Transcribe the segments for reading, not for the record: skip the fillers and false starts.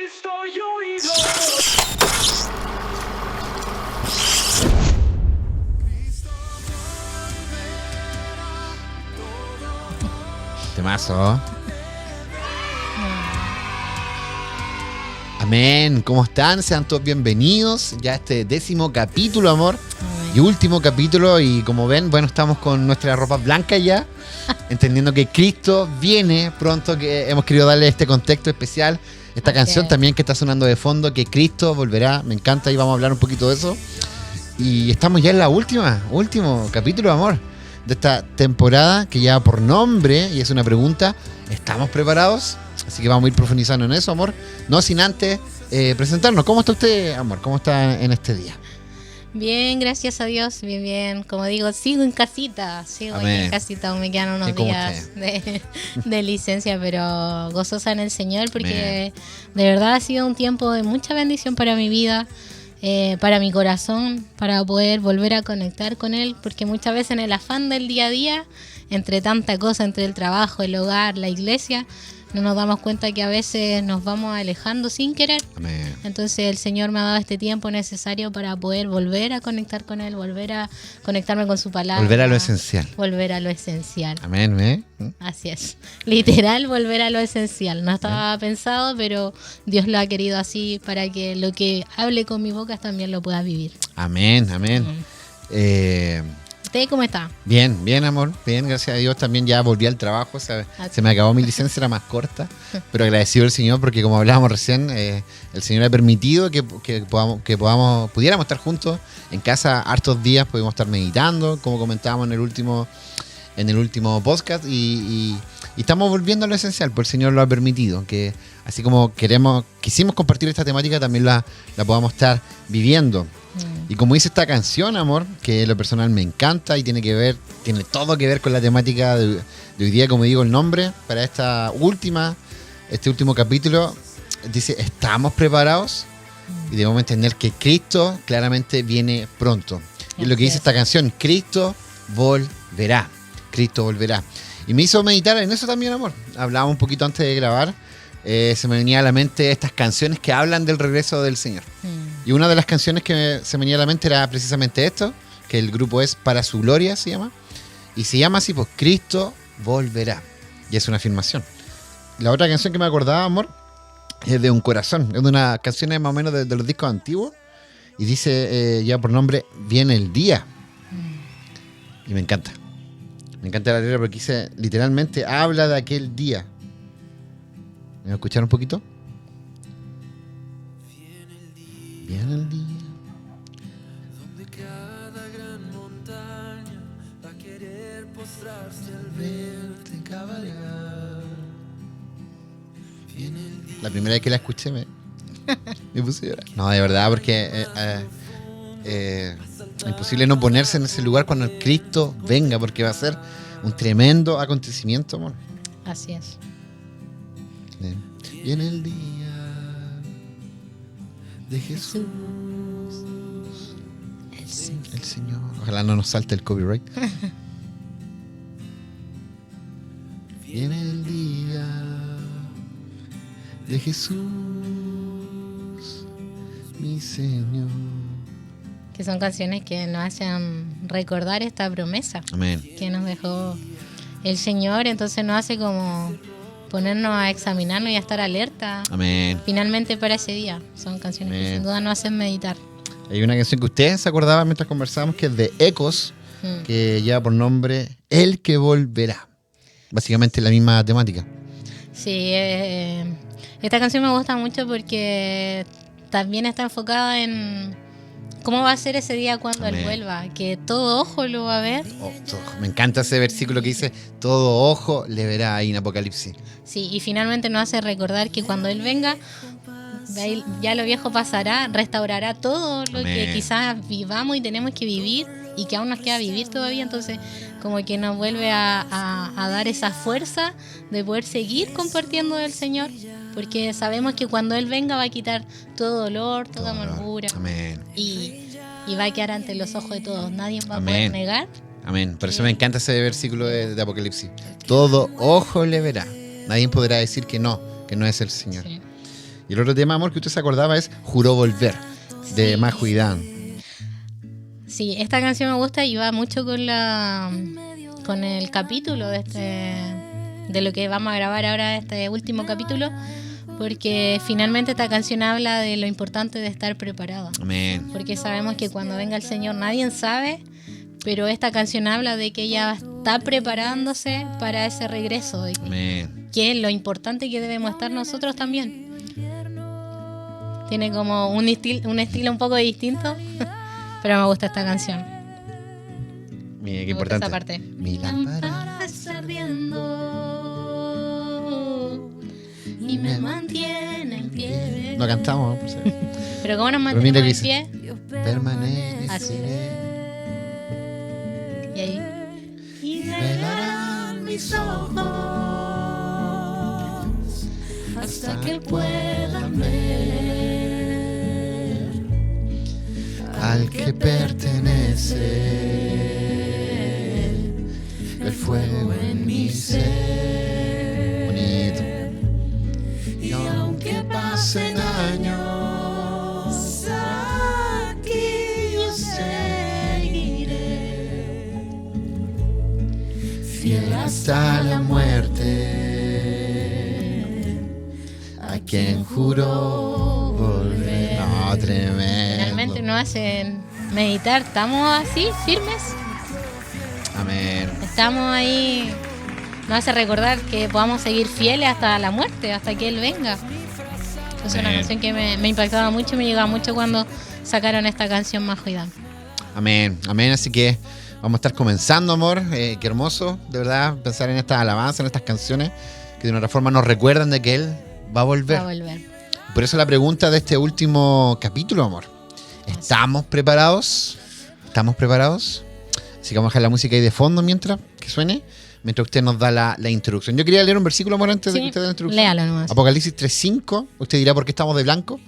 Cristo yo oído. Temazo. Amén. ¿Cómo están? Sean todos bienvenidos. Ya a este 10º capítulo, amor. Y último capítulo. Y como ven, bueno, estamos con nuestra ropa blanca ya. Entendiendo que Cristo viene pronto. Que hemos querido darle este contexto especial. Esta canción también que está sonando de fondo. Que Cristo volverá. Me encanta. Y vamos a hablar un poquito de eso. Y estamos ya en la último capítulo, amor, de esta temporada que lleva por nombre, y es una pregunta, ¿estamos preparados? Así que vamos a ir profundizando en eso, amor. No sin antes presentarnos. ¿Cómo está usted, amor? ¿Cómo está en este día? Bien, gracias a Dios, bien, bien. Como digo, sigo en casita, Amén. en casita, aún me quedan unos días de licencia, pero gozosa en el Señor, porque de verdad ha sido un tiempo de mucha bendición para mi vida, para mi corazón, para poder volver a conectar con Él, porque muchas veces en el afán del día a día, entre tanta cosa, entre el trabajo, el hogar, la iglesia, no nos damos cuenta que a veces nos vamos alejando sin querer. Amén. Entonces el Señor me ha dado este tiempo necesario para poder volver a conectar con Él, volver a conectarme con su palabra. Volver a lo esencial. Volver a lo esencial. Amén. Así es. Literal, volver a lo esencial. No estaba pensado, pero Dios lo ha querido así para que lo que hable con mi boca también lo pueda vivir. Amén. ¿Usted cómo está? Bien, amor. Bien, gracias a Dios. También ya volví al trabajo. Se me acabó mi licencia, era más corta. Pero agradecido al Señor porque, como hablábamos recién, el Señor ha permitido que pudiéramos estar juntos en casa hartos días. Pudimos estar meditando, como comentábamos en el último podcast. Y estamos volviendo a lo esencial, porque el Señor lo ha permitido. Que así como quisimos compartir esta temática, también la podamos estar viviendo. Y como dice esta canción, amor, que lo personal me encanta y tiene todo que ver con la temática de hoy día, como digo el nombre, para este último capítulo, dice, ¿estamos preparados? Y debemos entender que Cristo claramente viene pronto. Y es lo que dice esta canción, Cristo volverá. Y me hizo meditar en eso también, amor. Hablaba un poquito antes de grabar. Se me venía a la mente estas canciones que hablan del regreso del Señor. Y una de las canciones que se me venía a la mente era precisamente esto, que el grupo es Para Su Gloria, se llama. Y se llama así, pues, Cristo volverá. Y es una afirmación. La otra canción que me acordaba, amor, es de Un Corazón. Es de una canción más o menos de los discos antiguos. Y dice ya por nombre, Viene el Día. Y me encanta. Me encanta la letra porque dice, literalmente, habla de aquel día. ¿Me va a escuchar un poquito? Viene el día Donde cada gran montaña va a querer postrarse al verte cabalgar. Viene el día. La primera vez que la escuché me puse a llorar. No, de verdad, porque es imposible no ponerse en ese lugar cuando el Cristo venga, porque va a ser un tremendo acontecimiento, amor. Así es. Viene el día de Jesús, el Señor. Ojalá no nos salte el copyright. Viene el día de Jesús, mi Señor. Que son canciones que nos hacen recordar esta promesa. Amén. Que nos dejó el Señor, entonces nos hace como ponernos a examinarnos y a estar alerta. Amén. Finalmente para ese día. Son canciones que sin duda nos hacen meditar. Hay una canción que ustedes se acordaban mientras conversábamos, que es de Ecos, que lleva por nombre El que volverá. Básicamente la misma temática. Sí, esta canción me gusta mucho porque también está enfocada en cómo va a ser ese día cuando Él vuelva, que todo ojo lo va a ver. Me encanta ese versículo que dice, todo ojo le verá ahí en Apocalipsis. Sí, y finalmente nos hace recordar que cuando Él venga, ya lo viejo pasará, restaurará todo lo que quizás vivamos y tenemos que vivir y que aún nos queda vivir todavía. Entonces como que nos vuelve a dar esa fuerza de poder seguir compartiendo del Señor, porque sabemos que cuando Él venga va a quitar todo dolor, toda amargura. Amén. Y va a quedar ante los ojos de todos. Nadie va a poder negar. Amén. Por eso me encanta ese versículo de Apocalipsis. Todo ojo le verá. Nadie podrá decir que no es el Señor. Sí. Y el otro tema, amor, que usted se acordaba es Juró Volver, de Sí. Majo y Dan. Sí, esta canción me gusta y va mucho con el capítulo de lo que vamos a grabar ahora, este último capítulo, porque finalmente esta canción habla de lo importante de estar preparado. Amén. Porque sabemos que cuando venga el Señor nadie sabe, pero esta canción habla de que ella está preparándose para ese regreso, de Amén. que es lo importante que debemos estar nosotros también. Tiene como un estilo un poco distinto, pero me gusta esta canción. Mira, qué Me gusta importante. esa parte. Mi lámpara Está ardiendo y me mantiene en pie. No cantamos, por si acaso. Pero ¿cómo nos mira mantenemos que en dice. pie? Permaneceré. Así. Y ahí. Y Velarán mis ojos hasta que puedan ver al que pertenece el fuego en mi ser. Bonito. Y aunque pasen años, aquí yo seguiré, fiel hasta la muerte, a quien juró volver. No, tremendo. Finalmente nos hacen meditar. ¿Estamos así, firmes? Amén. Estamos ahí. Nos hace recordar que podamos seguir fieles hasta la muerte, hasta que Él venga. Es una Amén. canción que me impactaba mucho, me llegaba mucho cuando sacaron esta canción Majo y Dan. Amén, amén. Así que vamos a estar comenzando, amor. Qué hermoso, de verdad, pensar en estas alabanzas, en estas canciones que de una forma nos recuerdan de que Él va a volver. Va a volver. Por eso la pregunta de este último capítulo, amor. ¿Estamos preparados? ¿Estamos preparados? Así que vamos a dejar la música ahí de fondo mientras que suene, mientras usted nos da la introducción. Yo quería leer un versículo, amor, antes de que Sí, usted dé la introducción. léalo nomás. Apocalipsis 3.5. Usted dirá por qué estamos de blanco.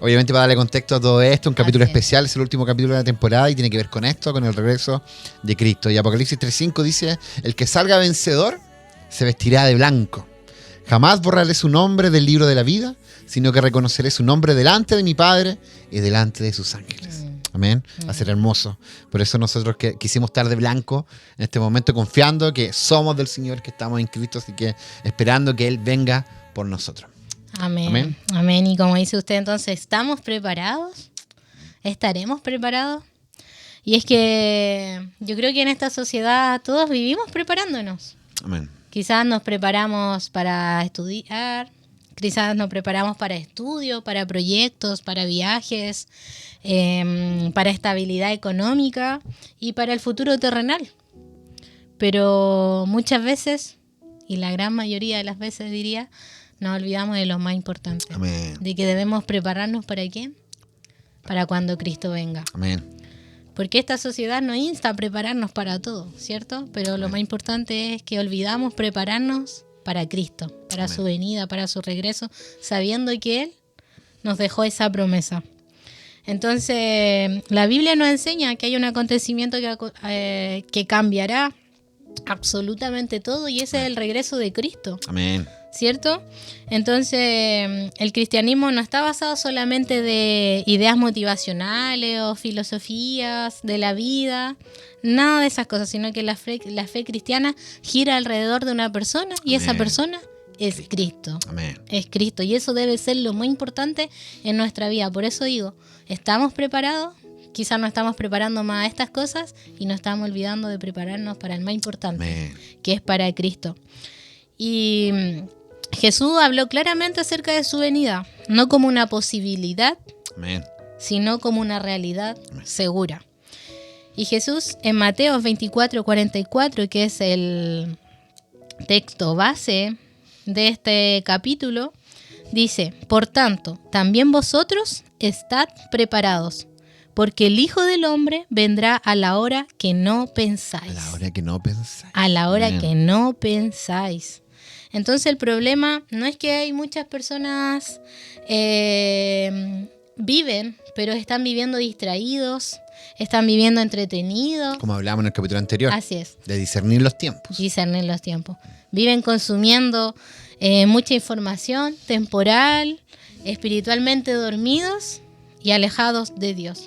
Obviamente, para darle contexto a todo esto, un capítulo Así es. especial, es el último capítulo de la temporada y tiene que ver con esto, con el regreso de Cristo. Y Apocalipsis 3.5 dice: el que salga vencedor se vestirá de blanco. Jamás borraré su nombre del libro de la vida, sino que reconoceré su nombre delante de mi Padre y delante de sus ángeles. Amén. Va a ser hermoso. Por eso nosotros quisimos estar de blanco en este momento, confiando que somos del Señor, que estamos en Cristo, así que esperando que Él venga por nosotros. Amén. Amén. Amén. Y como dice usted, entonces, ¿estamos preparados? ¿Estaremos preparados? Y es que yo creo que en esta sociedad todos vivimos preparándonos. Amén. Quizás nos preparamos para estudiar, quizás nos preparamos para estudio, para proyectos, para viajes, para estabilidad económica y para el futuro terrenal. Pero muchas veces, y la gran mayoría de las veces diría, nos olvidamos de lo más importante. Amén. De que debemos prepararnos ¿para qué? Para cuando Cristo venga. Amén. Porque esta sociedad nos insta a prepararnos para todo, ¿cierto? Pero lo más importante es que olvidamos prepararnos para Cristo, para Amén. su venida, para su regreso, sabiendo que Él nos dejó esa promesa. Entonces, la Biblia nos enseña que hay un acontecimiento que cambiará absolutamente todo y ese es el regreso de Cristo. Amén. ¿Cierto? Entonces, el cristianismo no está basado solamente de ideas motivacionales o filosofías de la vida, nada de esas cosas, sino que la fe cristiana gira alrededor de una persona y esa Amén. persona es Cristo. Amén. Es Cristo y eso debe ser lo más importante en nuestra vida. Por eso digo, ¿estamos preparados? Quizás no estamos preparando más a estas cosas y nos estamos olvidando de prepararnos para el más importante, Amén. que es para Cristo. Y Jesús habló claramente acerca de su venida, no como una posibilidad, Amén. sino como una realidad segura. Y Jesús en Mateo 24:44, que es el texto base de este capítulo, dice: por tanto, también vosotros estad preparados, porque el Hijo del Hombre vendrá a la hora que no pensáis. A la hora que no pensáis. A la hora Amén. que no pensáis. Entonces el problema no es que hay muchas personas viven, pero están viviendo distraídos, están viviendo entretenidos. Como hablábamos en el capítulo anterior, Así es, de discernir los tiempos. discernir los tiempos. Viven consumiendo mucha información temporal, espiritualmente dormidos y alejados de Dios.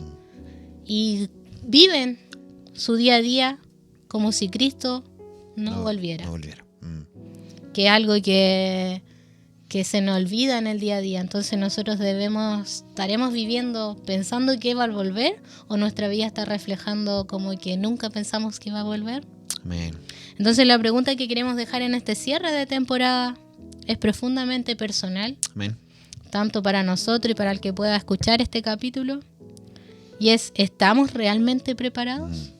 Y viven su día a día como si Cristo no volviera. Que es algo que se nos olvida en el día a día. Entonces nosotros estaremos viviendo pensando que va a volver, o nuestra vida está reflejando como que nunca pensamos que va a volver. Amén. Entonces la pregunta que queremos dejar en este cierre de temporada es profundamente personal. Amén. Tanto para nosotros y para el que pueda escuchar este capítulo. Y es, ¿estamos realmente preparados?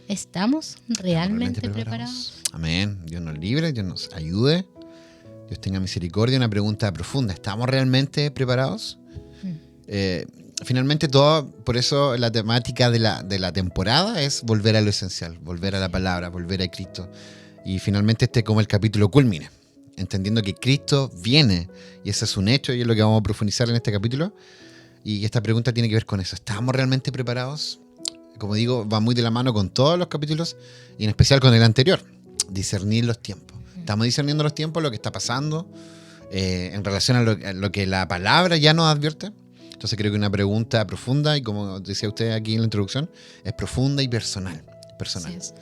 ¿Estamos realmente preparados? Amén. Dios nos libre, Dios nos ayude. Dios tenga misericordia. Una pregunta profunda. ¿Estamos realmente preparados? Finalmente todo, por eso la temática de la temporada es volver a lo esencial, volver a la palabra, volver a Cristo. Y finalmente como el capítulo culmina, entendiendo que Cristo viene, y ese es un hecho, y es lo que vamos a profundizar en este capítulo. Y esta pregunta tiene que ver con eso. ¿Estamos realmente preparados? Como digo, va muy de la mano con todos los capítulos, y en especial con el anterior, discernir los tiempos. Estamos discerniendo los tiempos, lo que está pasando, en relación a lo que la palabra ya nos advierte. Entonces creo que una pregunta profunda, y como decía usted aquí en la introducción, es profunda y personal. Así es.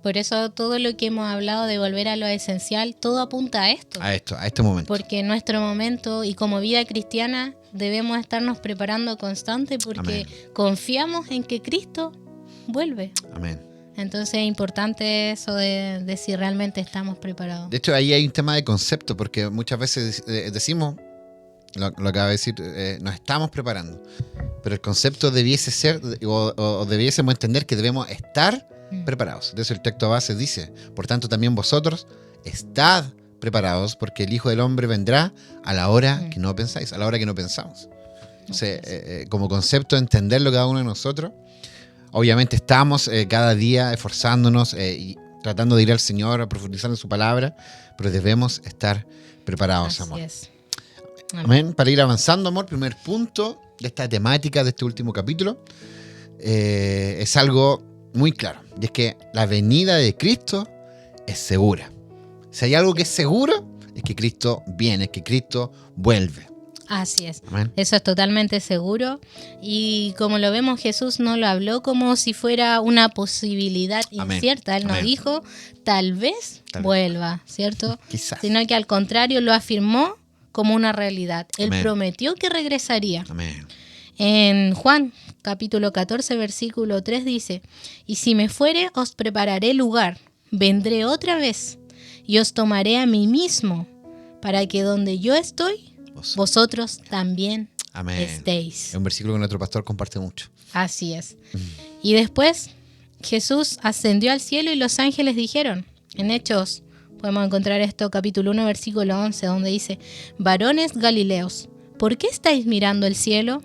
Por eso todo lo que hemos hablado de volver a lo esencial, todo apunta a esto. A este momento. Porque en nuestro momento y como vida cristiana debemos estarnos preparando constante, porque confiamos en que Cristo vuelve. Amén. Entonces es importante eso de si realmente estamos preparados. De hecho, ahí hay un tema de concepto, porque muchas veces decimos, lo acaba de decir, nos estamos preparando. Pero el concepto debiese ser, o debiésemos entender que debemos estar preparados. De eso el texto base dice, por tanto también vosotros estad preparados, porque el Hijo del Hombre vendrá a la hora que no pensáis, a la hora que no pensamos. Entonces, como concepto, entenderlo cada uno de nosotros. Obviamente estamos cada día esforzándonos y tratando de ir al Señor, a profundizar en su palabra, pero debemos estar preparados, amor. Así es. Amén. Para ir avanzando, amor, primer punto de esta temática de este último capítulo es algo muy claro, y es que la venida de Cristo es segura. Si hay algo que es seguro, es que Cristo viene, es que Cristo vuelve. Así es. Amén. Eso es totalmente seguro. Y como lo vemos, Jesús no lo habló como si fuera una posibilidad incierta. Él no dijo, tal vez vuelva, ¿cierto? Quizás. Sino que al contrario lo afirmó como una realidad. Él prometió que regresaría. Amén. En Juan, capítulo 14, versículo 3 dice, y si me fuere, os prepararé lugar, vendré otra vez, y os tomaré a mí mismo, para que donde yo estoy, vosotros también estéis. Es un versículo que nuestro pastor comparte mucho. Así es. Y después Jesús ascendió al cielo y los ángeles dijeron, en Hechos podemos encontrar esto, capítulo 1, versículo 11, donde dice, varones galileos, ¿por qué estáis mirando el cielo?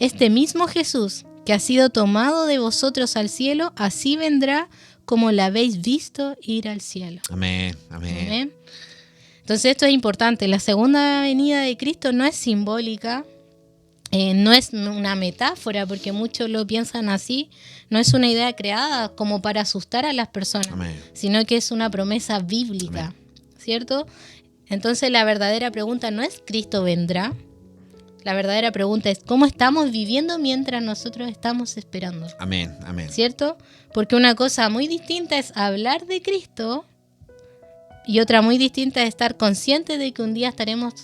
Este mismo Jesús que ha sido tomado de vosotros al cielo, así vendrá como la habéis visto ir al cielo. Amén. Amén. Entonces esto es importante. La segunda venida de Cristo no es simbólica, no es una metáfora, porque muchos lo piensan así. No es una idea creada como para asustar a las personas, sino que es una promesa bíblica, ¿cierto? Entonces la verdadera pregunta no es ¿Cristo vendrá? La verdadera pregunta es ¿cómo estamos viviendo mientras nosotros estamos esperando? Amén. ¿Cierto? Porque una cosa muy distinta es hablar de Cristo y otra muy distinta es estar consciente de que un día estaremos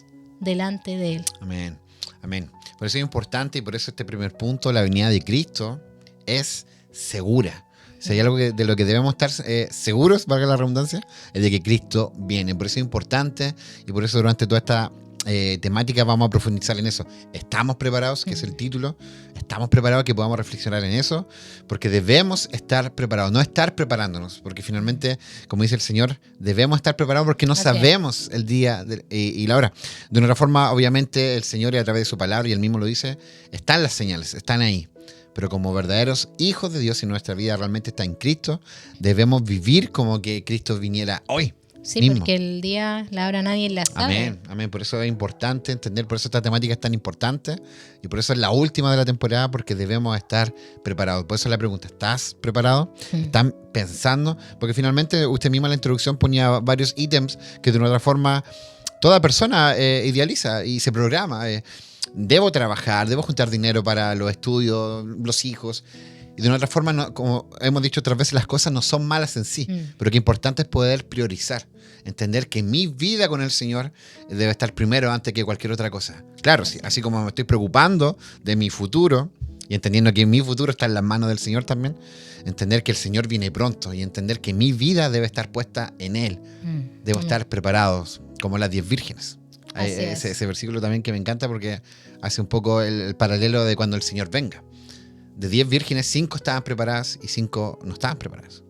delante de Él. Amén. Por eso es importante, y por eso este primer punto, la venida de Cristo es segura. Si hay algo de lo que debemos estar seguros, valga la redundancia, es de que Cristo viene. Por eso es importante, y por eso durante toda esta temática vamos a profundizar en eso. ¿Estamos preparados? Que es el título. ¿Estamos preparados? Que podamos reflexionar en eso, porque debemos estar preparados, no estar preparándonos, porque finalmente, como dice el Señor, debemos estar preparados porque no sabemos el día y la hora. De una forma, obviamente, el Señor, y a través de su palabra, y Él mismo lo dice, están las señales, están ahí. Pero como verdaderos hijos de Dios, y nuestra vida realmente está en Cristo, debemos vivir como que Cristo viniera hoy. Sí, mismo. porque el día, la hora nadie la sabe. Amén, amén. Por eso es importante entender, por eso esta temática es tan importante y por eso es la última de la temporada, porque debemos estar preparados. Por eso la pregunta, ¿estás preparado? ¿Están pensando? Porque finalmente usted misma en la introducción ponía varios ítems que de una otra forma toda persona idealiza y se programa. Debo trabajar, debo juntar dinero para los estudios, los hijos. Y de una otra forma, no, como hemos dicho otras veces, las cosas no son malas en sí, pero que importante es poder priorizar, entender que mi vida con el Señor debe estar primero antes que cualquier otra cosa. Claro, sí, así como me estoy preocupando de mi futuro y entendiendo que mi futuro está en las manos del Señor también, entender que el Señor viene pronto y entender que mi vida debe estar puesta en Él. Debo estar preparados como las 10 vírgenes. Ese versículo también que me encanta porque hace un poco el paralelo de cuando el Señor venga. De 10 vírgenes, 5 estaban preparadas y 5 no estaban preparadas.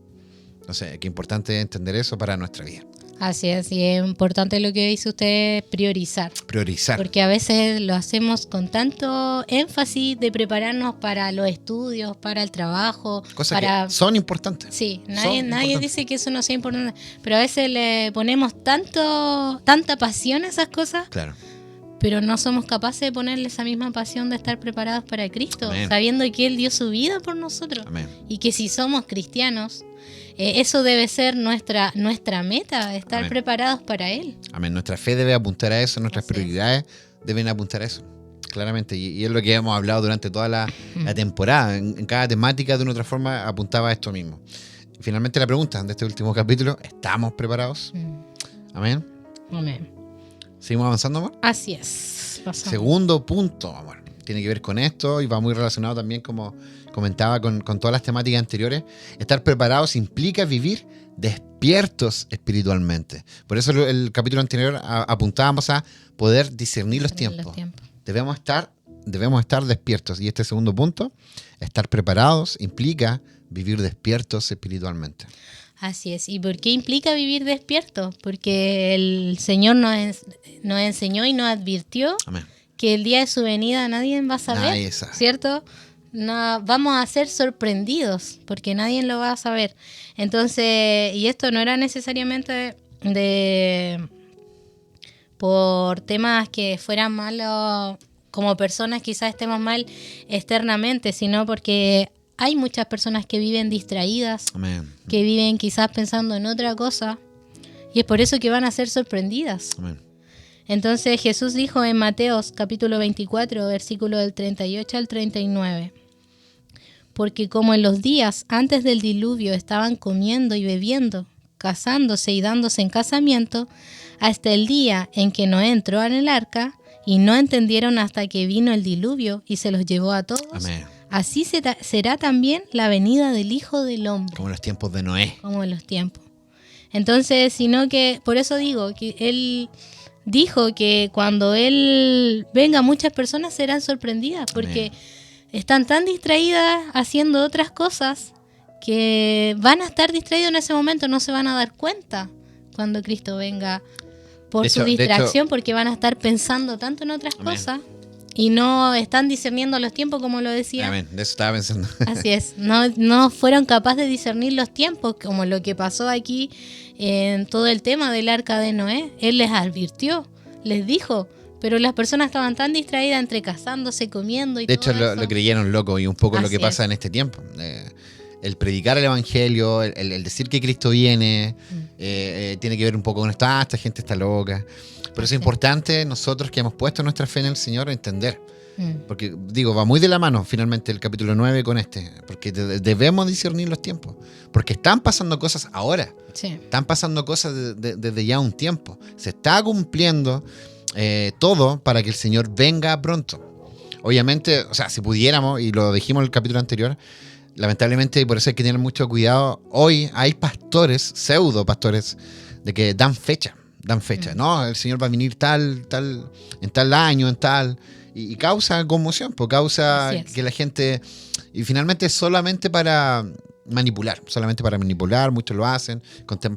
Entonces, qué importante entender eso para nuestra vida. Así es, y es importante lo que dice usted, priorizar. Priorizar. Porque a veces lo hacemos con tanto énfasis de prepararnos para los estudios, para el trabajo. Cosas que son importantes. Sí, nadie dice que eso no sea importante, pero a veces le ponemos tanta pasión a esas cosas. Claro. Pero no somos capaces de ponerle esa misma pasión de estar preparados para Cristo, Amén. sabiendo que Él dio su vida por nosotros. Amén. Y que si somos cristianos, eso debe ser nuestra meta, estar Amén. preparados para Él. Amén. Nuestra fe debe apuntar a eso, nuestras prioridades deben apuntar a eso, claramente. Y es lo que hemos hablado durante toda la temporada. En cada temática, de una otra forma, apuntaba a esto mismo. Y finalmente la pregunta de este último capítulo, ¿estamos preparados? Amén. Amén. ¿Seguimos avanzando, amor? Así es. Pasamos. Segundo punto, amor, tiene que ver con esto y va muy relacionado también, como comentaba, con todas las temáticas anteriores. Estar preparados implica vivir despiertos espiritualmente. Por eso el capítulo anterior apuntábamos a poder discernir los tiempos. Debemos estar despiertos. Y este segundo punto, estar preparados, implica vivir despiertos espiritualmente. Así es. ¿Y por qué implica vivir despierto? Porque el Señor nos enseñó y nos advirtió Amén. que el día de su venida nadie va a saber, Nadie sabe. ¿cierto? No, vamos a ser sorprendidos porque nadie lo va a saber. Entonces, y esto no era necesariamente por temas que fueran malos, como personas quizás estemos mal externamente, sino porque hay muchas personas que viven distraídas, Amén. que viven quizás pensando en otra cosa, y es por eso que van a ser sorprendidas. Amén. Entonces Jesús dijo en Mateos capítulo 24, versículo del 38 al 39, porque como en los días antes del diluvio estaban comiendo y bebiendo, casándose y dándose en casamiento, hasta el día en que Noé entró en el arca, y no entendieron hasta que vino el diluvio y se los llevó a todos. Amén. Así será también la venida del Hijo del Hombre. Como en los tiempos de Noé. Como en los tiempos. Entonces, sino que, por eso digo, que Él dijo que cuando Él venga muchas personas serán sorprendidas, porque están tan distraídas haciendo otras cosas que van a estar distraídos en ese momento, no se van a dar cuenta cuando Cristo venga por su distracción, porque van a estar pensando tanto en otras cosas. Y no están discerniendo los tiempos, como lo decía. Amén, de eso estaba pensando. Así es, no fueron capaces de discernir los tiempos, como lo que pasó aquí en todo el tema del arca de Noé. Él les advirtió, les dijo, pero las personas estaban tan distraídas entre casándose, comiendo y de todo hecho, eso. lo creyeron loco y un poco Así lo que pasa en este tiempo. El predicar el evangelio, el decir que Cristo viene, tiene que ver un poco con esto. Esta gente está loca. Pero es importante nosotros que hemos puesto nuestra fe en el Señor entender. Porque, digo, va muy de la mano finalmente el capítulo 9 con este. Porque debemos discernir los tiempos. Porque están pasando cosas ahora. Sí. Están pasando cosas desde ya un tiempo. Se está cumpliendo todo para que el Señor venga pronto. Obviamente, o sea, si pudiéramos, y lo dijimos en el capítulo anterior, lamentablemente, y por eso hay que tener mucho cuidado, hoy hay pastores, pseudo pastores, de que dan fecha. No, el Señor va a venir en tal año, en tal, y causa conmoción, pues causa que la gente, y finalmente es solamente para manipular, muchos lo hacen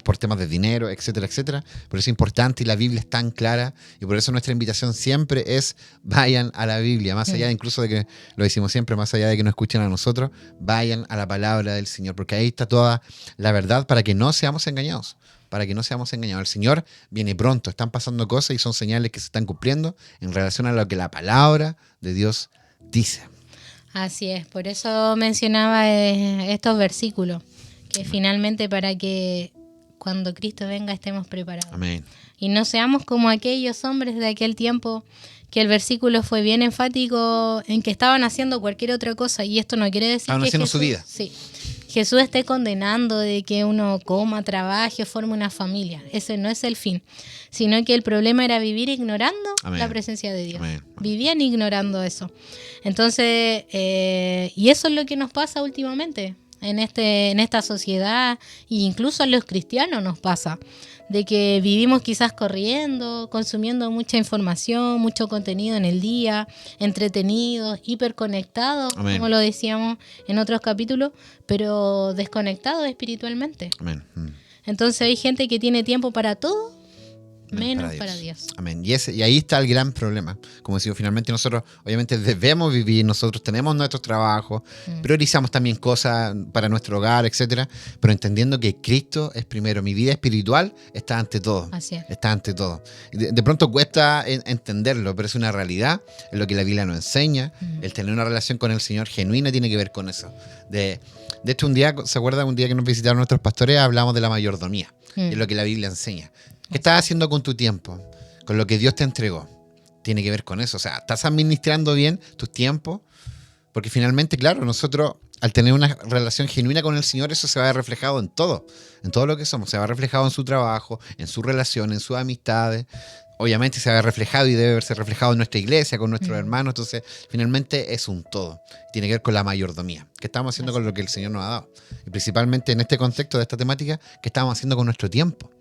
por temas de dinero, etcétera, etcétera, pero es importante y la Biblia es tan clara, y por eso nuestra invitación siempre es vayan a la Biblia, más allá incluso de que, lo decimos siempre, más allá de que nos escuchen a nosotros, vayan a la palabra del Señor, porque ahí está toda la verdad para que no seamos engañados. para que no seamos engañados. El Señor viene pronto, están pasando cosas y son señales que se están cumpliendo en relación a lo que la palabra de Dios dice. Así es, por eso mencionaba estos versículos, que finalmente para que cuando Cristo venga estemos preparados. Amén. Y no seamos como aquellos hombres de aquel tiempo, que el versículo fue bien enfático en que estaban haciendo cualquier otra cosa, y esto no quiere decir estaban que haciendo Jesús, su vida. Sí, Jesús esté condenando de que uno coma, trabaje o forme una familia. Ese no es el fin, sino que el problema era vivir ignorando Amén. la presencia de Dios. Amén. Vivían ignorando eso. Entonces, y eso es lo que nos pasa últimamente en esta sociedad, e incluso a los cristianos nos pasa, de que vivimos quizás corriendo, consumiendo mucha información, mucho contenido en el día, entretenidos, hiperconectados, Amén. como lo decíamos en otros capítulos, pero desconectados espiritualmente. Amén. Entonces hay gente que tiene tiempo para todo, menos para Dios. Amén. Y ahí está el gran problema. Como decimos, finalmente nosotros obviamente debemos vivir, nosotros tenemos nuestros trabajos, priorizamos también cosas para nuestro hogar, etcétera, pero entendiendo que Cristo es primero. Mi vida espiritual está ante todo. Así es. Está ante todo. De pronto cuesta entenderlo, pero es una realidad, es lo que la Biblia nos enseña. El tener una relación con el Señor genuina tiene que ver con eso. De hecho, un día, ¿se acuerdan? Un día que nos visitaron nuestros pastores, hablamos de la mayordomía, es lo que la Biblia enseña. ¿Qué estás haciendo con tu tiempo? Con lo que Dios te entregó. Tiene que ver con eso. O sea, ¿estás administrando bien tus tiempos? Porque finalmente, claro, nosotros al tener una relación genuina con el Señor, eso se va a ver reflejado en todo lo que somos. Se va a ver reflejado en su trabajo, en su relación, en sus amistades. Obviamente se va a ver reflejado y debe verse reflejado en nuestra iglesia, con nuestros hermanos. Entonces, finalmente es un todo. Tiene que ver con la mayordomía. ¿Qué estamos haciendo con lo que el Señor nos ha dado? Y principalmente en este contexto de esta temática, ¿qué estamos haciendo con nuestro tiempo?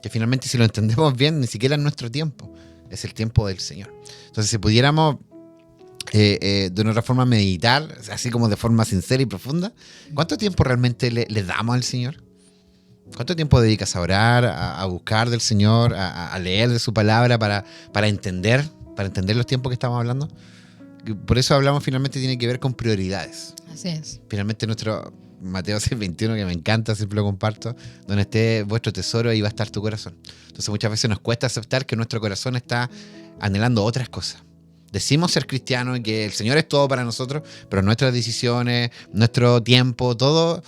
Que finalmente, si lo entendemos bien, ni siquiera es nuestro tiempo, es el tiempo del Señor. Entonces, si pudiéramos de una otra forma meditar, así como de forma sincera y profunda, ¿cuánto tiempo realmente le damos al Señor? ¿Cuánto tiempo dedicas a orar, a buscar del Señor, a leer de su palabra para entender los tiempos que estamos hablando? Por eso hablamos, finalmente tiene que ver con prioridades. Así es. Finalmente nuestro Mateo 6:21, que me encanta, siempre lo comparto, donde esté vuestro tesoro, ahí va a estar tu corazón. Entonces muchas veces nos cuesta aceptar que nuestro corazón está anhelando otras cosas. Decimos ser cristianos y que el Señor es todo para nosotros, pero nuestras decisiones, nuestro tiempo, todo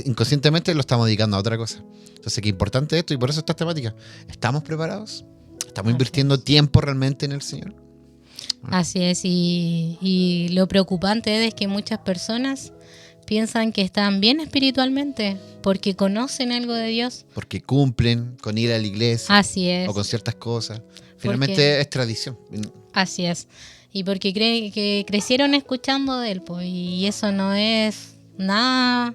inconscientemente lo estamos dedicando a otra cosa. Entonces qué importante esto, y por eso estas temáticas. ¿Estamos preparados? ¿Estamos invirtiendo tiempo realmente en el Señor? Así es, y lo preocupante es que muchas personas piensan que están bien espiritualmente porque conocen algo de Dios. Porque cumplen con ir a la iglesia. Así es. O con ciertas cosas. Finalmente es tradición. Así es. Y porque creen que crecieron escuchando de él, pues, y eso no es nada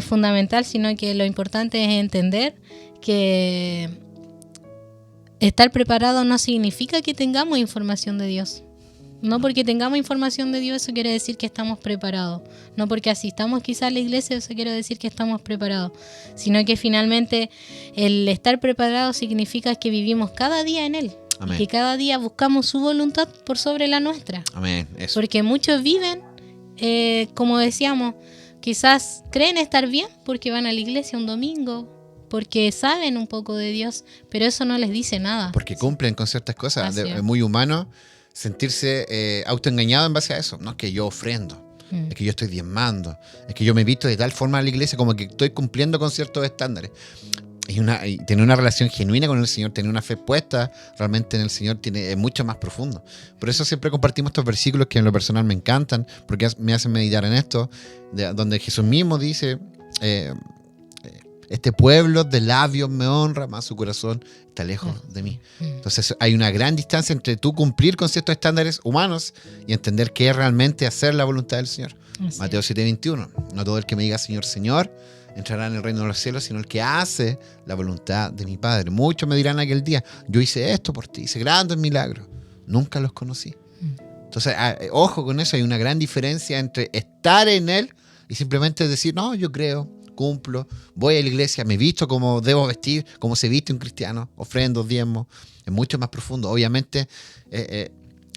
fundamental, sino que lo importante es entender que estar preparado no significa que tengamos información de Dios. No porque tengamos información de Dios, eso quiere decir que estamos preparados. No porque asistamos quizás a la iglesia, eso quiere decir que estamos preparados. Sino que finalmente el estar preparado significa que vivimos cada día en Él. Amén. Y que cada día buscamos su voluntad por sobre la nuestra. Amén. Eso. Porque muchos viven, como decíamos, quizás creen estar bien porque van a la iglesia un domingo, porque saben un poco de Dios, pero eso no les dice nada. Porque cumplen con ciertas cosas. Así es. Es muy humano sentirse autoengañado en base a eso. No es que yo ofrendo, es que yo estoy diezmando, es que yo me visto de tal forma a la iglesia como que estoy cumpliendo con ciertos estándares. Y tener una relación genuina con el Señor, tener una fe puesta realmente en el Señor es mucho más profundo. Por eso siempre compartimos estos versículos que en lo personal me encantan, porque me hacen meditar en esto, donde Jesús mismo dice, este pueblo de labios me honra, más su corazón está lejos de mí. Entonces hay una gran distancia entre tú cumplir con ciertos estándares humanos y entender qué es realmente hacer la voluntad del Señor. Así Mateo 7:21, no todo el que me diga Señor, Señor, entrará en el reino de los cielos, sino el que hace la voluntad de mi Padre. Muchos me dirán aquel día, yo hice esto por ti, hice grandes milagros, nunca los conocí. Entonces, ojo con eso, hay una gran diferencia entre estar en Él y simplemente decir, no, yo creo, cumplo, voy a la iglesia, me visto como debo vestir, como se viste un cristiano, ofrendo, diezmo. Es mucho más profundo. Obviamente,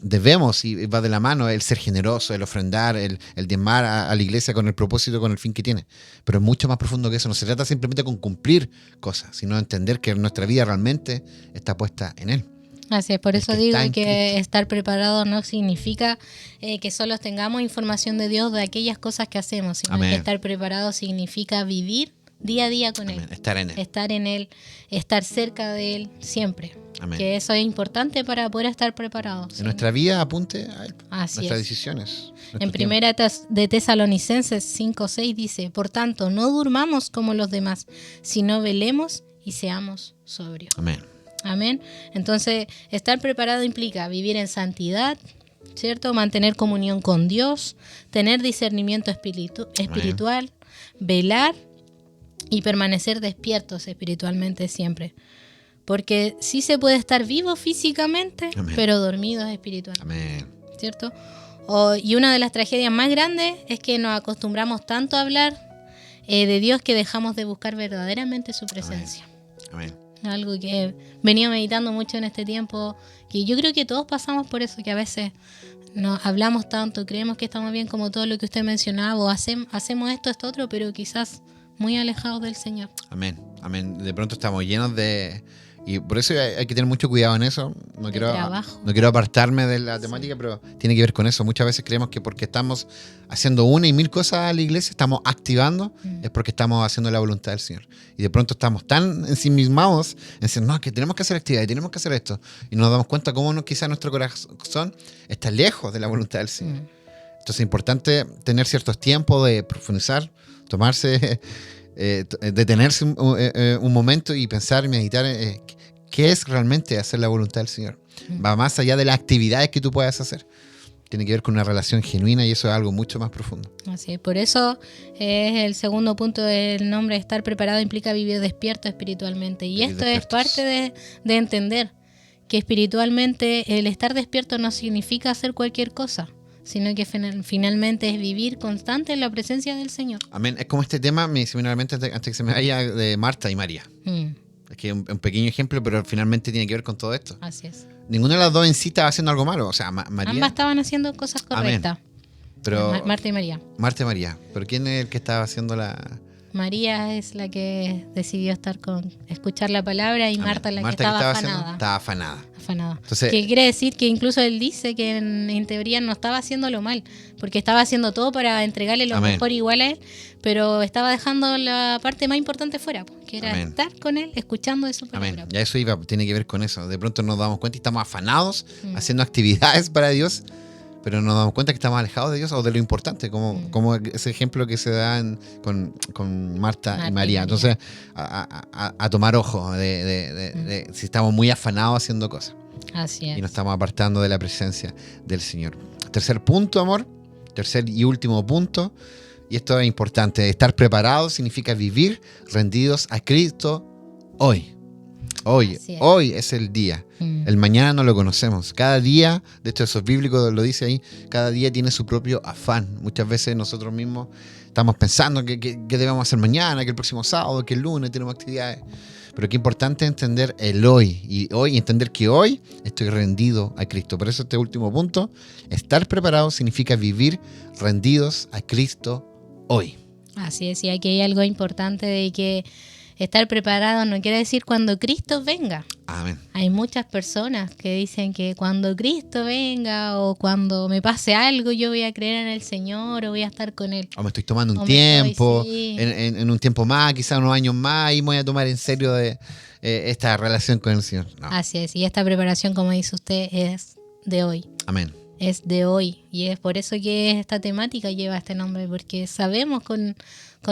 debemos, y va de la mano, el ser generoso, el ofrendar, el diezmar a la iglesia con el propósito, con el fin que tiene. Pero es mucho más profundo que eso. No se trata simplemente con cumplir cosas, sino entender que nuestra vida realmente está puesta en Él. Así es, por eso digo que Cristo. estar preparado no significa que solo tengamos información de Dios de aquellas cosas que hacemos, sino Amén. que estar preparado significa vivir día a día con Amén. Él. Estar en Él. Estar en Él, estar cerca de Él siempre. Amén. Que eso es importante para poder estar preparado. En nuestra vida apunte a Él. Así Nuestras es. decisiones. En primera de Tesalonicenses 5:6 dice: por tanto, no durmamos como los demás, sino velemos y seamos sobrios. Amén. Amén. Entonces, estar preparado implica vivir en santidad, ¿cierto? Mantener comunión con Dios, tener discernimiento espiritual, velar y permanecer despiertos espiritualmente siempre. Porque sí se puede estar vivo físicamente, Amén. pero dormidos espiritualmente, Amén. ¿cierto? Y una de las tragedias más grandes es que nos acostumbramos tanto a hablar de Dios que dejamos de buscar verdaderamente su presencia. Amén. Algo que he venido meditando mucho en este tiempo, que yo creo que todos pasamos por eso, que a veces nos hablamos tanto, creemos que estamos bien, como todo lo que usted mencionaba, o hacemos esto, otro, pero quizás muy alejados del Señor. Amén. Amén. De pronto estamos llenos de... Y por eso hay que tener mucho cuidado en eso. No quiero apartarme de la temática, pero tiene que ver con eso. Muchas veces creemos que porque estamos haciendo una y mil cosas a la iglesia, estamos activando, es porque estamos haciendo la voluntad del Señor. Y de pronto estamos tan ensimismados en decir, no, que tenemos que hacer actividad y tenemos que hacer esto. Y nos damos cuenta cómo quizás nuestro corazón está lejos de la voluntad del Señor. Entonces es importante tener ciertos tiempos de profundizar, tomarse... detenerse un momento y pensar y meditar qué es realmente hacer la voluntad del Señor. Va más allá de las actividades que tú puedas hacer. Tiene que ver con una relación genuina y eso es algo mucho más profundo. Así es. Por eso es el segundo punto del nombre. Estar preparado implica vivir despierto espiritualmente. Y esto es parte de entender que espiritualmente el estar despierto no significa hacer cualquier cosa, sino que finalmente es vivir constante en la presencia del Señor. Amén. Es como este tema, me dice antes que se me vaya, de Marta y María. Es que es un pequeño ejemplo, pero finalmente tiene que ver con todo esto. Así es. Ninguna de las dos en sí estaba haciendo algo malo. O sea, María... Ambas estaban haciendo cosas correctas. Pero Marta y María. Marta y María. ¿Pero quién es el que estaba haciendo la...? María es la que decidió escuchar la palabra y Marta la que estaba afanada. Estaba afanada. Entonces, que quiere decir que incluso él dice que en teoría no estaba haciéndolo mal, porque estaba haciendo todo para entregarle lo mejor igual a él, pero estaba dejando la parte más importante fuera, que era estar con él, escuchando de su palabra. Amén. Ya eso tiene que ver con eso. De pronto nos damos cuenta y estamos afanados haciendo actividades para Dios, pero nos damos cuenta que estamos alejados de Dios o de lo importante, como ese ejemplo que se da con Marta y María. Entonces, a tomar ojo de si estamos muy afanados haciendo cosas. Así es. Y nos estamos apartando de la presencia del Señor. Tercer punto, amor. Tercer y último punto. Y esto es importante. Estar preparados significa vivir rendidos a Cristo hoy. Hoy es el día. El mañana no lo conocemos. Cada día, de hecho eso es bíblico, lo dice ahí, cada día tiene su propio afán. Muchas veces nosotros mismos estamos pensando que debemos hacer mañana, que el próximo sábado, que el lunes tenemos actividades. Pero qué importante entender el hoy. Y hoy entender que hoy estoy rendido a Cristo. Por eso este último punto, estar preparado significa vivir rendidos a Cristo hoy. Así es, y aquí hay algo importante de que estar preparado no quiere decir cuando Cristo venga. Amén. Hay muchas personas que dicen que cuando Cristo venga o cuando me pase algo yo voy a creer en el Señor o voy a estar con Él. O me estoy tomando un tiempo, en un tiempo más, quizás unos años más, y me voy a tomar en serio esta relación con el Señor. No. Así es, y esta preparación, como dice usted, es de hoy. Amén. Es de hoy, y es por eso que esta temática lleva este nombre, porque sabemos con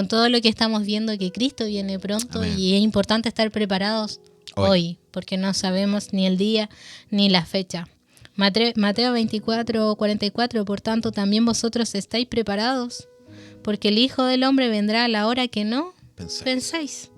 todo lo que estamos viendo que Cristo viene pronto. Amén. Y es importante estar preparados hoy, porque no sabemos ni el día ni la fecha. Mateo 24:44, por tanto también vosotros estáis preparados, porque el Hijo del Hombre vendrá a la hora que no pensáis.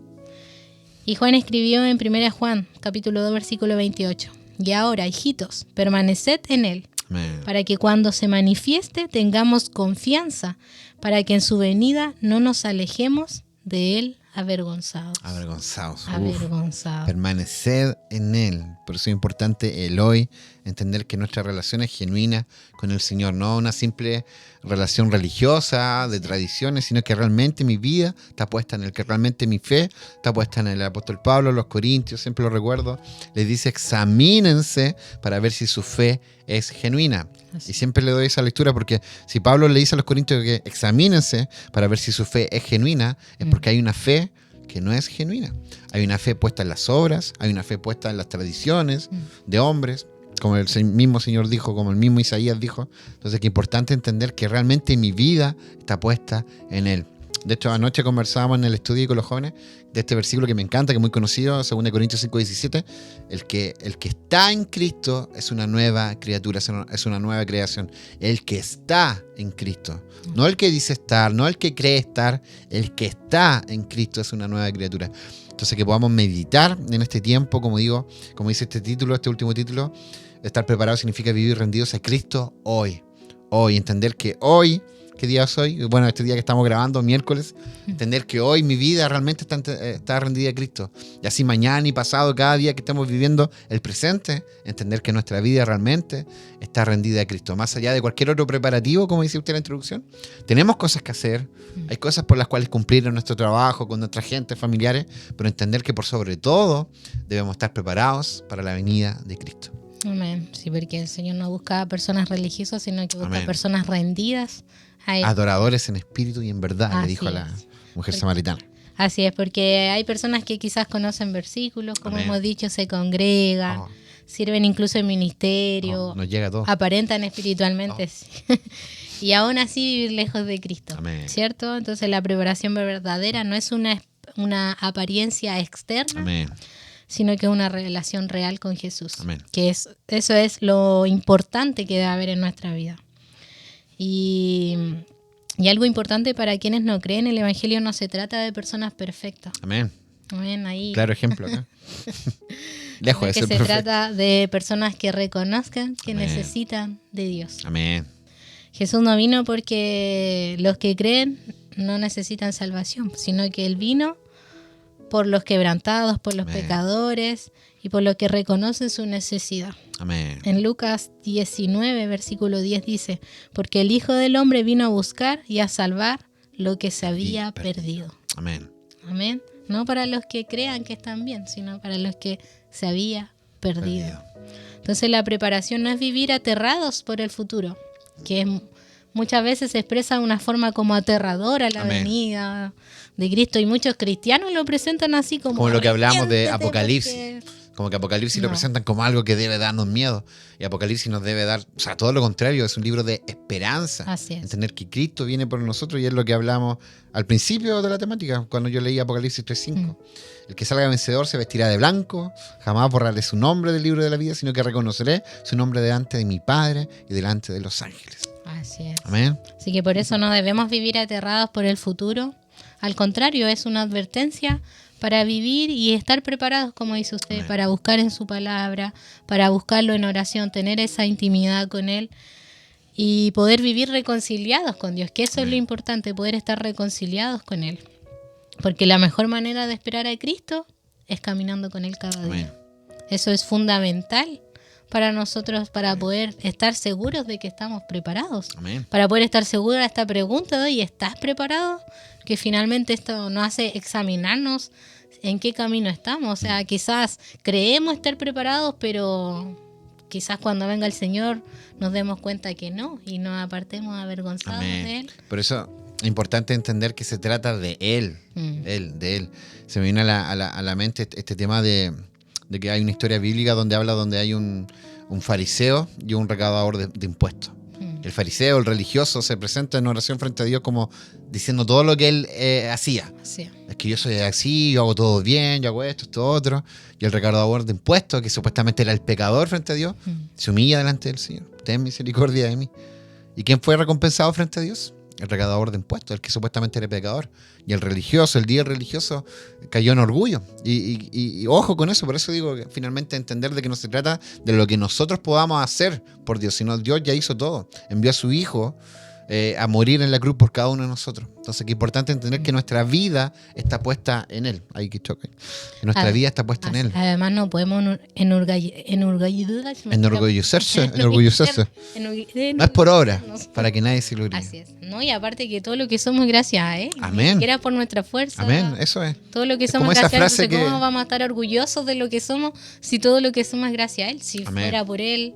Y Juan escribió en 1 Juan, capítulo 2, versículo 28, y ahora, hijitos, permaneced en Él, Amén. Para que cuando se manifieste tengamos confianza, para que en su venida no nos alejemos de Él avergonzados. Avergonzados. Avergonzados. Permaneced en Él. Por eso es importante el hoy entender que nuestra relación es genuina con el Señor, no una simple relación religiosa, de tradiciones, sino que realmente mi vida está puesta en Él, que realmente mi fe está puesta en el apóstol Pablo, los Corintios, siempre lo recuerdo, les dice examínense para ver si su fe es genuina. Así. Y siempre le doy esa lectura porque si Pablo le dice a los Corintios que examínense para ver si su fe es genuina, es porque hay una fe que no es genuina. Hay una fe puesta en las obras, hay una fe puesta en las tradiciones de hombres, como el mismo Señor dijo, como el mismo Isaías dijo. Entonces que es importante entender que realmente mi vida está puesta en Él. De hecho, anoche conversábamos en el estudio con los jóvenes de este versículo que me encanta, que es muy conocido, 2 Corintios 5:17. El que está en Cristo es una nueva criatura, es una nueva creación. El que está en Cristo. No el que dice estar, no el que cree estar. El que está en Cristo es una nueva criatura. Entonces que podamos meditar en este tiempo, como digo, como dice este título, este último título, estar preparado significa vivir rendidos a Cristo hoy. Hoy, entender que hoy, ¿qué día es hoy? Bueno, este día que estamos grabando, miércoles, entender que hoy mi vida realmente está rendida a Cristo. Y así mañana y pasado, cada día que estamos viviendo el presente, entender que nuestra vida realmente está rendida a Cristo. Más allá de cualquier otro preparativo, como dice usted en la introducción, tenemos cosas que hacer, hay cosas por las cuales cumplir en nuestro trabajo, con nuestra gente, familiares, pero entender que por sobre todo debemos estar preparados para la venida de Cristo. Amén. Sí, porque el Señor no busca personas religiosas, sino que busca Amén. personas rendidas a Él. Adoradores en espíritu y en verdad, le Así dijo a la es. mujer samaritana. Así es, porque hay personas que quizás conocen versículos, como Amén. hemos dicho, se congregan, Oh. sirven incluso en ministerio, Nos llega a todos. aparentan espiritualmente, sí. Y aún así vivir lejos de Cristo, Amén. ¿cierto? Entonces la preparación verdadera no es una apariencia externa, Amén. sino que una relación real con Jesús. Amén. Eso es lo importante que debe haber en nuestra vida. Y algo importante para quienes no creen, el Evangelio no se trata de personas perfectas. Amén. Amén, ahí. Claro ejemplo acá. Lejos de Que ser se perfecto. trata de personas que reconozcan que Amén. necesitan de Dios. Amén. Jesús no vino porque los que creen no necesitan salvación, sino que Él vino por los quebrantados, por los Amén. pecadores y por los que reconocen su necesidad. Amén. En Lucas 19, versículo 10 dice, porque el Hijo del Hombre vino a buscar y a salvar lo que se había perdido. Amén. Amén. No para los que crean que están bien, sino para los que se había perdido. Entonces la preparación no es vivir aterrados por el futuro, que muchas veces se expresa de una forma como aterradora la Amén. venida de Cristo, y muchos cristianos lo presentan así como Como lo que hablamos de arrepiéntete Apocalipsis. porque- Como que Apocalipsis lo No. presentan como algo que debe darnos miedo. Y Apocalipsis nos debe dar, o sea, todo lo contrario, es un libro de esperanza. Así es. Entender que Cristo viene por nosotros y es lo que hablamos al principio de la temática, cuando yo leí Apocalipsis 3:5. El que salga vencedor se vestirá de blanco, jamás borraré su nombre del libro de la vida, sino que reconoceré su nombre delante de mi Padre y delante de los ángeles. Así es. Amén. Así que por eso no debemos vivir aterrados por el futuro. Al contrario, es una advertencia para vivir y estar preparados, como dice usted, Amén. para buscar en su palabra, para buscarlo en oración, tener esa intimidad con Él y poder vivir reconciliados con Dios, que eso es lo Amén. importante, poder estar reconciliados con Él. Porque la mejor manera de esperar a Cristo es caminando con Él cada Amén. día. Eso es fundamental para nosotros, para poder estar seguros de que estamos preparados. Amén. Para poder estar seguro de esta pregunta de hoy, ¿estás preparado? Que finalmente esto nos hace examinarnos en qué camino estamos. O sea, quizás creemos estar preparados, pero quizás cuando venga el Señor nos demos cuenta que no y nos apartemos avergonzados de Amén. Él. Por eso es importante entender que se trata de Él. De Él. Se me viene a la mente este tema de que hay una historia bíblica donde hay un fariseo y un recaudador de impuestos. El fariseo, el religioso, se presenta en oración frente a Dios como diciendo todo lo que él hacía. Sí. Es que yo soy así, yo hago todo bien, yo hago esto otro. Y el recaudador de impuestos, que supuestamente era el pecador frente a Dios, se humilla delante del Señor. Ten misericordia de mí. ¿Y quién fue recompensado frente a Dios? El recaudador de impuestos, el que supuestamente era pecador. Y el religioso, el líder religioso, cayó en orgullo. Y ojo con eso, por eso digo que finalmente entender de que no se trata de lo que nosotros podamos hacer por Dios, sino Dios ya hizo todo. Envió a su Hijo a morir en la cruz por cada uno de nosotros. Entonces, que es importante entender que nuestra vida está puesta en Él. Ahí que choque. Que nuestra vida está puesta en Él. Además, no podemos Enorgullecerse. No es por obra, para que nadie se gloríe. Así es. No, y aparte que todo lo que somos gracias a Él. Amén. Ni siquiera por nuestra fuerza. Amén, eso es. Todo lo que Es somos como esa gracias a Él. frase Entonces, que- ¿cómo vamos a estar orgullosos de lo que somos si todo lo que somos es gracias a Él? Si Amén. fuera por Él,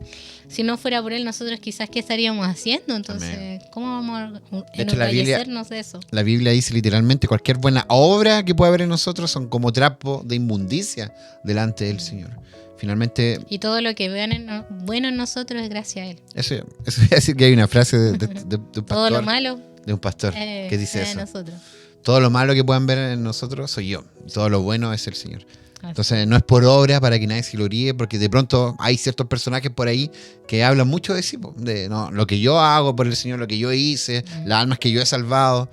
si no fuera por Él, nosotros quizás ¿qué estaríamos haciendo? Entonces, Amén. ¿cómo vamos a De hecho, la Biblia- enorgullecernos de eso? La Biblia dice literalmente cualquier buena obra que pueda haber en nosotros son como trapo de inmundicia delante del Señor. Finalmente, Y todo lo que vean bueno en nosotros es gracias a Él. eso voy a decir que hay una frase de un Todo pastor, lo malo de un pastor que dice es eso. de nosotros. Todo lo malo que puedan ver en nosotros soy yo. Y todo lo bueno es el Señor. Así. Entonces no es por obra para que nadie se gloríe, porque de pronto hay ciertos personajes por ahí que hablan mucho de sí, po, de no, lo que yo hago por el Señor, lo que yo hice, las almas que yo he salvado.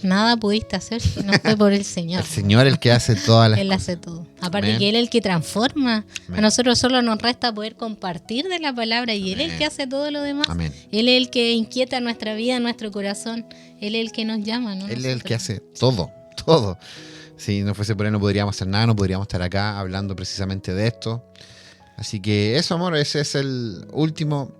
Nada pudiste hacer si no fue por el Señor. El Señor es el que hace todas las Él cosas. hace todo. Aparte Amén. que Él es el que transforma. Amén. A nosotros solo nos resta poder compartir de la palabra y Él es el Amén. que hace todo lo demás. Amén. Él es el que inquieta nuestra vida, nuestro corazón. Él es el que nos llama, ¿no? Él es el Nosotros. que hace todo, todo. Si no fuese por Él no podríamos hacer nada, no podríamos estar acá hablando precisamente de esto. Así que eso, amor, ese es el último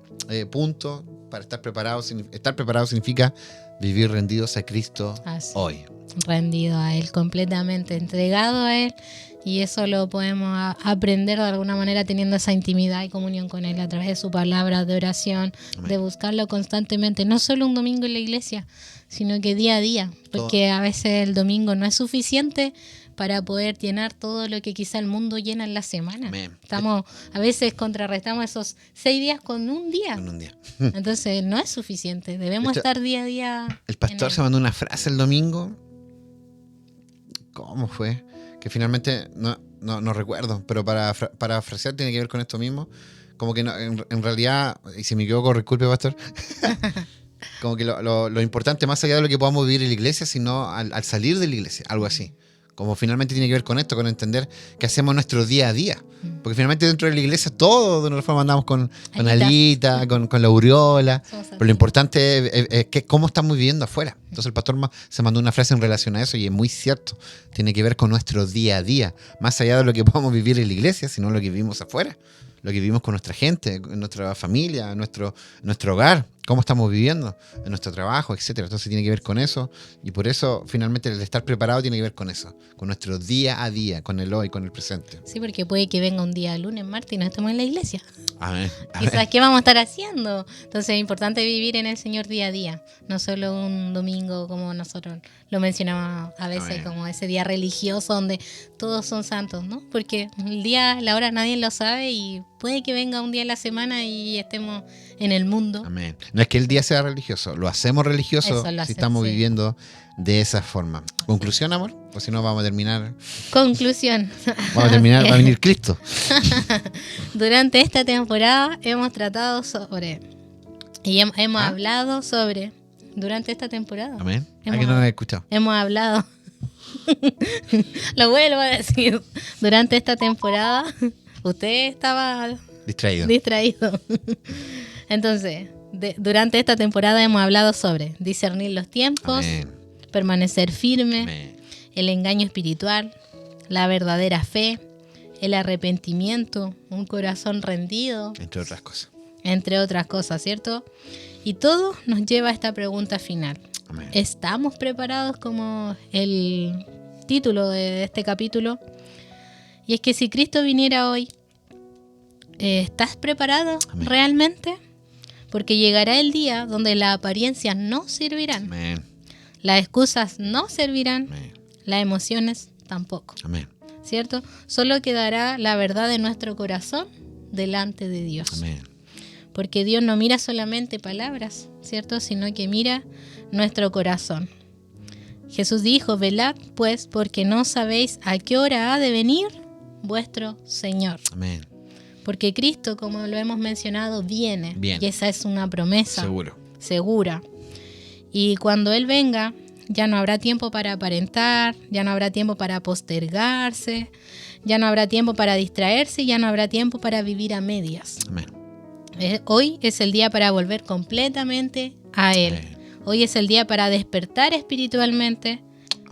punto para estar preparado. Estar preparado significa vivir rendidos a Cristo Así. hoy. Rendido a Él, completamente entregado a Él. Y eso lo podemos aprender de alguna manera teniendo esa intimidad y comunión con Él a través de su palabra, de oración, Amén. de buscarlo constantemente. No solo un domingo en la iglesia, sino que día a día. Porque a veces el domingo no es suficiente para poder llenar todo lo que quizá el mundo llena en la semana. Amén. A veces contrarrestamos esos 6 días con un día. En un día. Entonces no es suficiente. Debemos De hecho, estar día a día. El pastor en se mandó una frase el domingo. ¿Cómo fue? Que finalmente no recuerdo, pero para parafrasear tiene que ver con esto mismo. Como que no, en realidad, y si me equivoco, disculpe, pastor. Como que lo importante, más allá de lo que podamos vivir en la iglesia, sino al salir de la iglesia, algo así. Como finalmente tiene que ver con esto, con entender qué hacemos nuestro día a día. Porque finalmente dentro de la iglesia todo de una forma andamos con Alita, con la aureola. Pero lo importante es que cómo estamos viviendo afuera. Entonces el pastor se mandó una frase en relación a eso y es muy cierto. Tiene que ver con nuestro día a día. Más allá de lo que podamos vivir en la iglesia, sino lo que vivimos afuera. Lo que vivimos con nuestra gente, en nuestra familia, en nuestro hogar, cómo estamos viviendo, en nuestro trabajo, etcétera. Entonces tiene que ver con eso y por eso finalmente el estar preparado tiene que ver con eso, con nuestro día a día, con el hoy, con el presente. Sí, porque puede que venga un día lunes, martes y no estemos en la iglesia. Amén. Quizás, ¿qué vamos a estar haciendo? Entonces es importante vivir en el Señor día a día, no solo un domingo como nosotros lo mencionamos a veces, Amén. como ese día religioso donde todos son santos, ¿no? Porque el día, la hora nadie lo sabe y puede que venga un día en la semana y estemos en el mundo. Amén. No es que el día sea religioso, lo hacemos religioso Eso lo si hacemos, estamos sí. viviendo de esa forma. ¿Conclusión, amor? O si no, vamos a terminar. Conclusión. Vamos a terminar, va a venir Cristo. Durante esta temporada hemos tratado sobre y hemos hablado sobre durante esta temporada. Amén. Hemos- ¿A que no lo he escuchado? Hemos hablado. Lo vuelvo a decir. Durante esta temporada, usted estaba Distraído. distraído. Entonces, durante esta temporada hemos hablado sobre discernir los tiempos, Amén. permanecer firme, Amén. el engaño espiritual, la verdadera fe, el arrepentimiento, un corazón rendido, Entre otras cosas. entre otras cosas, ¿cierto? Y todo nos lleva a esta pregunta final. Amén. ¿Estamos preparados, como el título de este capítulo? Y es que si Cristo viniera hoy, ¿estás preparado Amén. realmente? Porque llegará el día donde las apariencias no servirán, Amén. las excusas no servirán, Amén. las emociones tampoco, Amén. ¿cierto? Solo quedará la verdad de nuestro corazón delante de Dios. Amén. Porque Dios no mira solamente palabras, ¿cierto? Sino que mira nuestro corazón. Jesús dijo, velad pues, porque no sabéis a qué hora ha de venir vuestro Señor. Amén. Porque Cristo, como lo hemos mencionado, viene. Bien. Y esa es una promesa Seguro. segura. Y cuando Él venga, ya no habrá tiempo para aparentar, ya no habrá tiempo para postergarse, ya no habrá tiempo para distraerse, ya no habrá tiempo para vivir a medias. Amén. Hoy es el día para volver completamente a Él. Amén. Hoy es el día para despertar espiritualmente,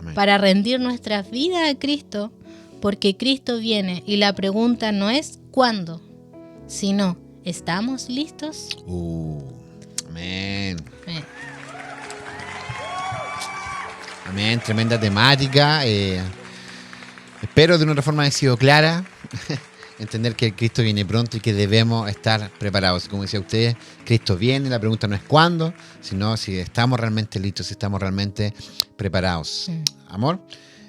Amén. para rendir nuestras vidas a Cristo, porque Cristo viene y la pregunta no es ¿cuándo?, sino ¿estamos listos? Amén. Amén. Amén, tremenda temática. Espero de una otra forma haya sido clara. Entender que Cristo viene pronto y que debemos estar preparados. Como decía usted, Cristo viene, la pregunta no es cuándo, sino si estamos realmente listos, si estamos realmente preparados. Amor,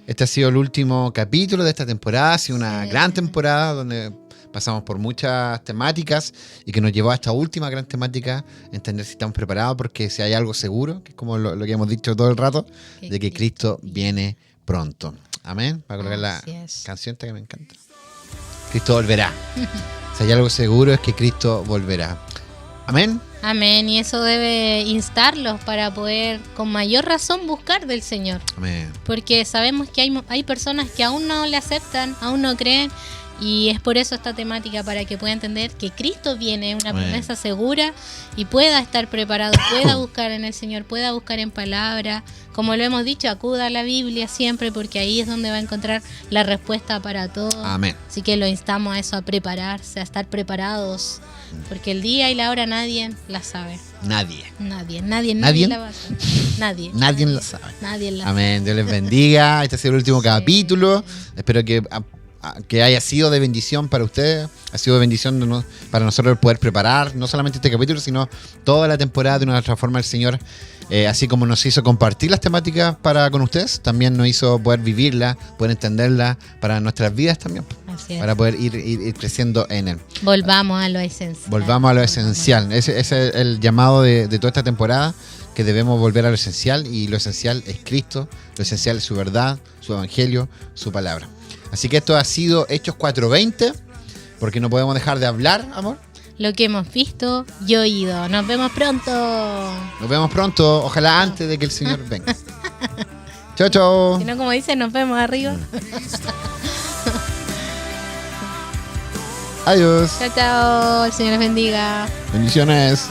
este ha sido el último capítulo de esta temporada. Ha sido una gran temporada donde pasamos por muchas temáticas y que nos llevó a esta última gran temática, entender si estamos preparados, porque si hay algo seguro, que es como lo que hemos dicho todo el rato, de que Cristo viene pronto. Amén. Para colocar la canción esta que me encanta. Cristo volverá. Si hay algo seguro es que Cristo volverá. Amén. Amén. Y eso debe instarlos para poder con mayor razón buscar del Señor. Amén. Porque sabemos que hay personas que aún no le aceptan, aún no creen. Y es por eso esta temática, para que pueda entender que Cristo viene, una promesa segura, y pueda estar preparado, pueda buscar en el Señor, pueda buscar en palabra. Como lo hemos dicho, acuda a la Biblia siempre, porque ahí es donde va a encontrar la respuesta para todo. Amén. Así que lo instamos a eso, a prepararse, a estar preparados, porque el día y la hora nadie la sabe. Nadie la va a saber. Nadie la sabe. Nadie la Amén. Dios les bendiga. Este ha sido el último capítulo. Espero que haya sido de bendición para ustedes. Ha sido de bendición para nosotros poder preparar no solamente este capítulo, sino toda la temporada de una otra forma. El Señor, así como nos hizo compartir las temáticas con ustedes, también nos hizo poder vivirlas, poder entenderlas para nuestras vidas también, para poder ir creciendo en Él. Volvamos a lo esencial. Ese es el llamado de toda esta temporada, que debemos volver a lo esencial, y lo esencial es Cristo, lo esencial es su verdad, su evangelio, su palabra. Así que esto ha sido Hechos 4:20, porque no podemos dejar de hablar, amor. Lo que hemos visto y oído. Nos vemos pronto. Ojalá antes de que el Señor venga. Chao, chao. Si no, como dice, nos vemos arriba. Adiós. Chao, chao. El Señor les bendiga. Bendiciones.